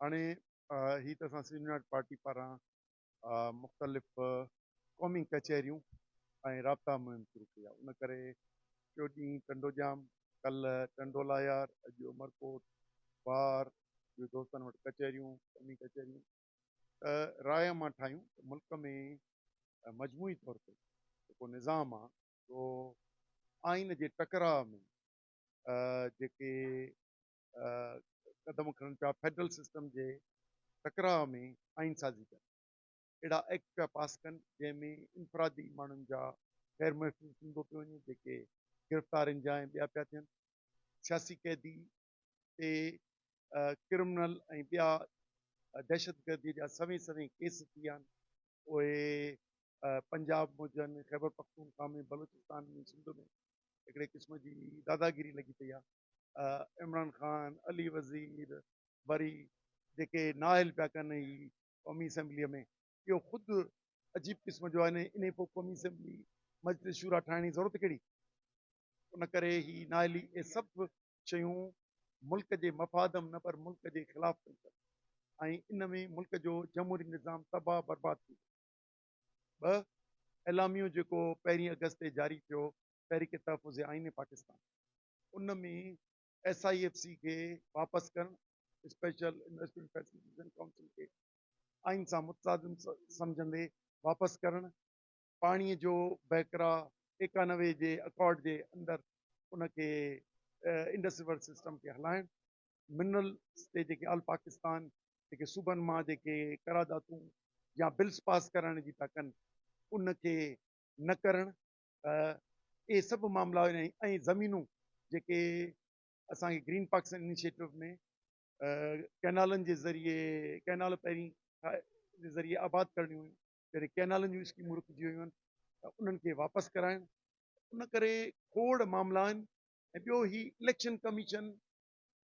हाणे ही त असां सिंध यूनाइटेड पार्टी पारां मुख़्तलिफ़ क़ौमी कचहरियूं ऐं राब्ता मुहिम शुरू कई आहे। उन करे टियों ॾींहुं टंडो जाम, कल्ह टंडोला यार, अॼु उमरकोट, बार, ॿियो दोस्तनि वटि कचहरियूं, क़ौमी कचहरियूं। राय मां ठाहियूं त मुल्क में मजमूई तौर ते जेको निज़ाम आहे उहो आइन जे टकराव में जेके क़दम खणनि पिया फेडरल सिस्टम जे टकराव में आइन साज़ी कनि, अहिड़ा एक्ट पिया पास कनि जंहिंमें इनफरादी माण्हुनि जा ग़ैर महफ़ूज़ थींदो पियो वञे, जेके गिरफ़्तारियुनि जा ऐं ॿिया पिया थियनि, सियासी कैदी ते क्रिमिनल ऐं ॿिया दहशतगर्दी जा सवें केस थी विया आहिनि। उहे पंजाब में हुजनि, ख़ैबर पख्तूनख्वा में, बलूचिस्तान में, सिंध में हिकिड़े क़िस्म जी दादागिरी लॻी पई आहे। इमरान ख़ान, अली वज़ीर, वरी जेके नाइल पिया कनि ई क़ौमी असेंबलीअ में, इहो ख़ुदि अजीब क़िस्म जो आहे। इन पोइ क़ौमी असेंबली मजलिस शूरा ठाहिण जी ज़रूरत कहिड़ी? उन करे ही नाइली इहे सभु शयूं मुल्क जे मफ़ादम न पर मुल्क जे ख़िलाफ़ पई कनि, ऐं इन में मुल्क जो जमहूरी निज़ाम तबाह बर्बाद थी वियो। ॿ, एलामियो जेको 1 अगस्त ते जारी थियो, तहरीक तहफ़ुज़ आइन पाकिस्तान, उन में SIFC खे वापसि करणु, स्पेशल इन्वेस्टमेंट फैसिलिटेशन काउंसिल खे आइन सां मुतसादिम सम्झंदे वापसि करणु, पाणीअ जो बहिकरा 91 जे अकॉर्ड जे अंदरि उनखे इंडस रिवर सिस्टम खे हलाइणु, मिनरल्स ते जेके ऑल पाकिस्तान जेके सूबनि मां जेके करारदातूं या बिल्स पास करण जी था कनि उनखे न करणु, इहे सभु मामला ऐं ज़मीनूं जेके असांखे ग्रीन पाकिस्तान इनिशिएटिव में कैनालनि जे ज़रिए, कैनाल पहिरीं जे ज़रिए आबाद करणियूं हुयूं, जॾहिं कैनालनि जूं स्कीमूं रुकिजी वियूं आहिनि त उन्हनि खे वापसि कराइणु। उन करे खोड़ मामला आहिनि। ऐं ॿियो ही इलेक्शन कमीशन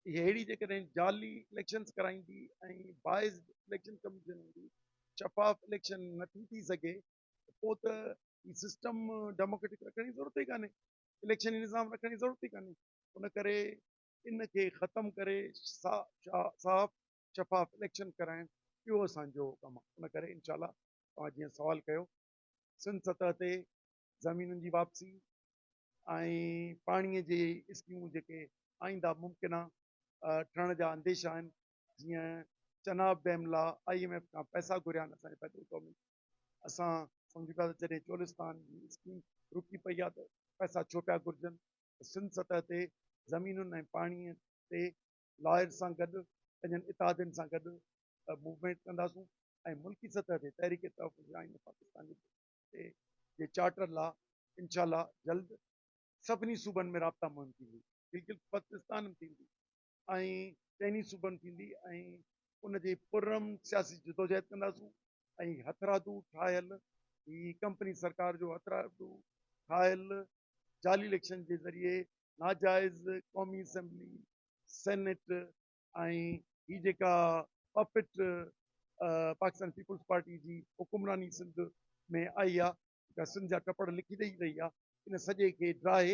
इहा अहिड़ी जेकॾहिं जाली इलेक्शन्स कराईंदी ऐं बाइज़ इलेक्शन कमीशन हूंदी, शफ़ाफ़ इलेक्शन नथी थी सघे, पोइ त ही सिस्टम डेमोक्रेटिक रखण जी ज़रूरत ई कान्हे, इलेक्शन निज़ाम रखण जी ज़रूरत ई कान्हे। उन करे इन खे ख़तमु करे साफ़ शफ़ाफ़ इलेक्शन कराइणु इहो असांजो कमु आहे। उन करे इनशाला तव्हां जीअं सुवालु कयो, सिंध सतह ते ज़मीनुनि जी वापसी ऐं पाणीअ जी स्कीमूं जेके आईंदा मुमकिन आहे ठहण जा अंदेशा आहिनि, जीअं चनाब डैम लाइ IMF खां पैसा घुरिया आहिनि असांजे फेडरल गवर्नमेंट, असां सम्झूं था त जॾहिं चोलिस्तान जी स्कीम रुकी पई आहे त पैसा छो पिया घुरिजनि। सिंध सतह ते ज़मीनुनि ऐं पाणीअ ते लॉयर सां गॾु पंहिंजनि इतादियुनि सां गॾु मूवमेंट कंदासूं, ऐं मुल्की सतह ते तहरीक तहफ़ुज़ आइन पाकिस्तान जे चार्टर लाइ इनशाला जल्द सभिनी सूबनि में राब्ता मुहिम थींदी, गिलगित बल्तिस्तान में थींदी ऐं चइनी सूबनि थींदी, ऐं उनजे पुरम सियासी जिदोजहद कंदासूं। ऐं हथरादू ठाहियल ही कंपनी सरकार जो हथरादू ठाहियल जाली इलेक्शन जे ज़रिए नाजाइज़ क़ौमी असेंबली, सेनेट ऐं ही जेका पपिट पाकिस्तान पीपुल्स पार्टी जी हुकुमरानी सिंध में आई आहे, जेका सिंध जा टपड़ लिखी ॾेई रही आहे, इन सॼे खे ड्राहे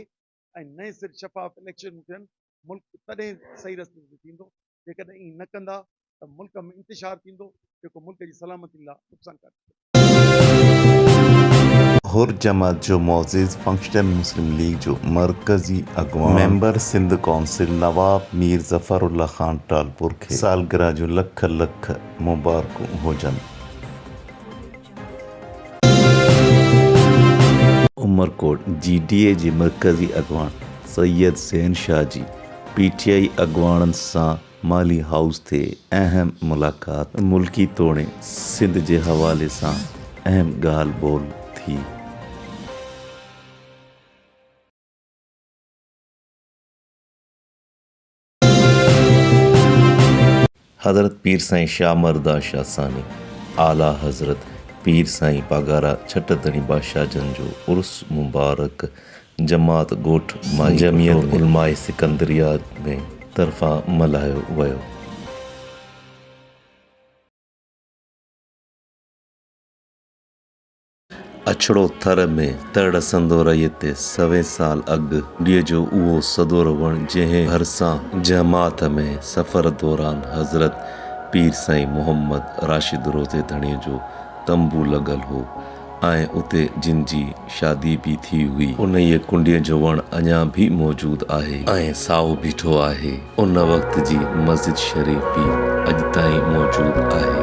ऐं नए सिर शफ़ाफ़ इलेक्शन थियनि, मुल्क तॾहिं सही रस्ते ते थींदो। जेकॾहिं ईअं न कंदा त मुल्क में इंतिशार थींदो जेको मुल्क जी सलामती लाइ नुक़सानकारक। हुर जमात जो मोअज़्ज़िज़ फंक्शनल मुस्लिम लीग जो मरकज़ी अगवान मेंबर सिंध कौंसिल नवाब मीर ज़फ़रुल्लाह ख़ान टालपुर खे सालगिरह जो लख लख मुबारकूं हुजनि। उमरकोट GDA जे मरकज़ी अगवान सैयद ज़ैन शाह जी PTI अगवाननि सां माली हाउस ते अहम मुलाक़ात मुल्की तोड़े सिंध जे हवाले सां अहम ॻाल्हि ॿोल थी। हज़रत पीर साईं शाह मर्दा शाह सानी आला हज़रत पीर साईं पागारा छटतणी बादशाह जन जो उर्स मुबारक जमात ॻोठ मां जमियत उलमाए सिकंदरिया में तरफ़ां मल्हायो वियो। अछड़ो थर में तड़ संदो रहीअ ते सवे साल अॻु ॾींहं जो उहो सदोर वण जंहिं भरिसां जमात में सफ़र दौरान हज़रत पीर साईं मोहम्मद राशिद रोज़े धणीअ जो तंबू लॻल हो ऐं उते जिन जी शादी बि थी हुई उन ई कुंडीअ जो वणु अञा बि मौजूदु आहे ऐं साओ बीठो आहे। उन वक़्त जी मस्जिद शरीफ़ बि अॼु ताईं मौजूदु आहे।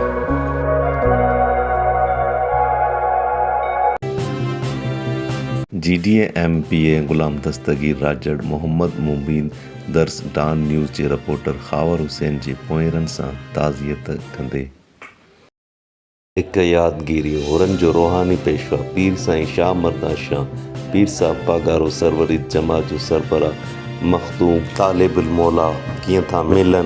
GDA-MPA गुलाम दस्तगीर राजड़ मोहम्मद मुबीन दर्स डॉन न्यूज़ जे रिपोर्टर ख़ावर हुसैन जे पोइरनि सां ताज़ियत कंदे हिक यादगिरी होरनि जो रूहानी पेशवा पीर साईं शाह मर्दां शाह पीर साहब पागारो सरवरी जमात जो सरबराह मखदूम तालिबुल मौला कीअं था मिलनि।